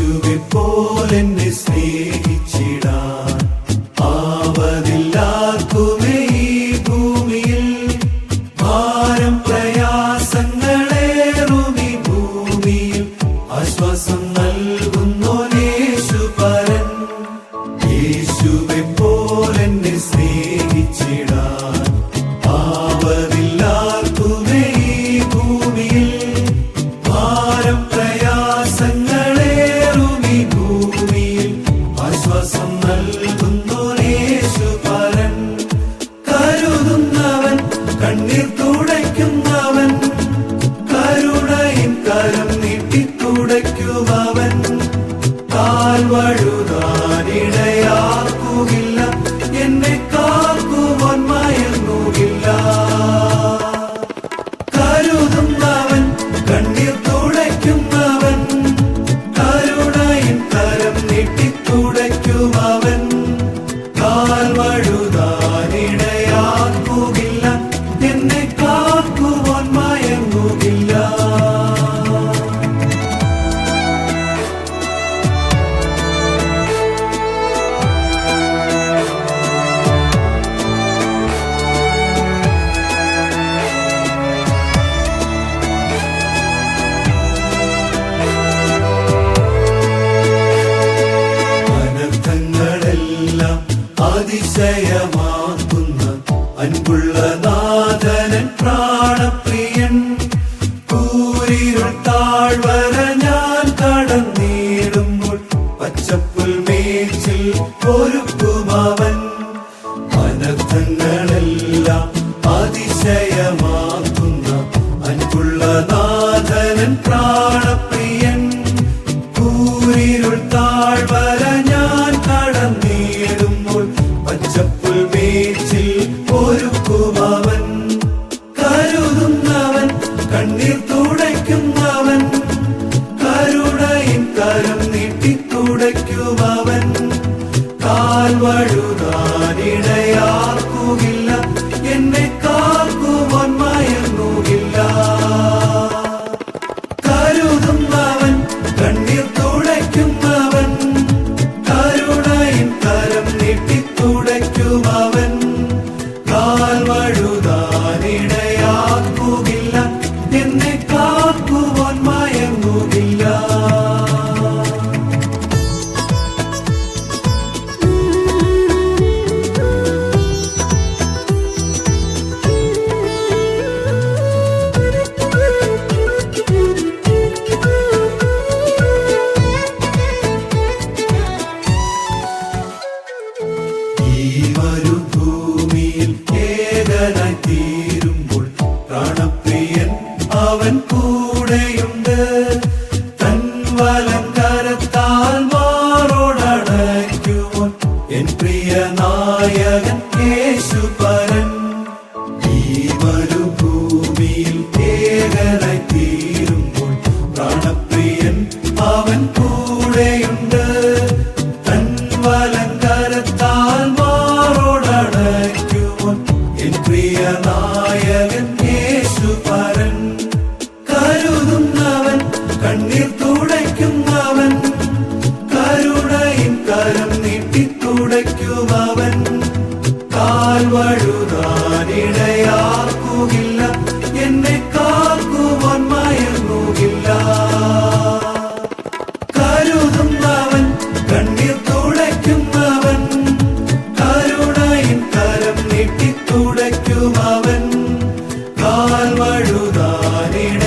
യേശുവെപ്പോലെന്നെ സ്നേഹിച്ചിടാൻ ആവതില്ലാർക്കുമേ ഈ ഭൂമിയിൽ. ഭാരം പ്രയാസങ്ങളേറുമീ ഭൂമിയിൽ ആശ്വാസം നൽകുന്നോനേശു പരൻ. യേശുവെപ്പോലെന്നെ സ്നേഹിച്ചിടാൻ ആവതില്ലാർക്കുമേ ഈ ഭൂമിയിൽ. ഭാരം ആശ്വാസം നൽകുന്നോനേശു പരൻ. കരുതുന്നവൻ, കണ്ണീർ തുടയ്ക്കുന്നവൻ, കരുണയിൻ കരം നീട്ടി തുടയ്ക്കുമവൻ. കാൽ വഴുതാനിടയാക്കുകില്ല, എന്നെ കാക്കുവാൻ മയങ്ങുകില്ല. കരുതുന്നവൻ, കണ്ണീർ തുടയ്ക്കുന്നവൻ, കരുണയിൻ കരം നീട്ടി തുടയ്ക്കുമവൻ. കാൽ വഴുതാനിടയാക്കുകില്ല, എന്നെ കാക്കുവാൻ മയങ്ങുകില്ല. അതിശയമാക്കുന്ന അൻപുള്ള നാഥനൻ പ്രാണപ്രിയൻ. കൂരിരുൾ താഴ്വര ഞാൻ കടന്നിടുമ്പോൾ പച്ചപ്പുൽ മേച്ചിൽ ഒരുക്കുമവൻ. അനർത്ഥങ്ങളെല്ലാം അതിശയമാക്കുന്ന അൻപുള്ള നാഥനൻ പ്രാണപ്രിയൻ. കൂരിരുൾ താഴ്വര ഞാൻ കടന്നിടുമ്പോൾ പച്ചപ്പുൽ മേച്ചിൽ ഒരുക്കുമവൻ. കരുതുന്നവൻ, കണ്ണീർ തുടയ്ക്കുന്നവൻ, കരുണയിൻ കരം നീട്ടി തുടയ്ക്കുമവൻ. കാൽ വഴുതാനിടയാക്കുകില്ല, എന്നെ കാക്കുവാൻ മയങ്ങുകില്ല. കരുതുന്നവൻ, കണ്ണീർ തുടയ്ക്കുന്നവൻ, കരുണയിൻ കരം നീട്ടി തുടയ്ക്കുമവൻ. കാൽ വഴുതാനിടയാക്കുകില്ല, എന്നെ കാക്കുവാൻ മയങ്ങുകില്ല. ഈ മരുഭൂമിയിൽ ഏകനായി തീരുമ്പോൾ പ്രാണപ്രിയൻ അവൻ കൂടെയുണ്ട്. തൻ വലങ്കരത്താൽ മാറോടണയ്ക്കുവാൻ എൻ പ്രിയ നായകൻ യേശു പരൻ. ഈ മരുഭൂമിയിൽ ഏകനായി തീരുമ്പോൾ പ്രാണപ്രിയൻ അവൻ കൂടെയുണ്ട്. തൻ വലങ്കരത്താൽ മാറോടണയ്ക്കുവാൻ എൻ പ്രിയ നായകൻ യേശു പരൻ. കരുതുന്നവൻ, കണ്ണീർ തുടയ്ക്കുന്നവൻ, കരുണയിൻ കരം നീട്ടി തുടയ്ക്കുമവൻ. കാൽ വഴുതാനിടയാക്കുകില്ല, എന്നെ കാക്കുവാൻ മയങ്ങുകില്ല. കരുതുന്നവൻ, കണ്ണീർ തുടയ്ക്കുന്നവൻ, കരുണയിൻ കരം നീട്ടി തുടയ്ക്കുമവൻ. കാൽ വഴുതാനിട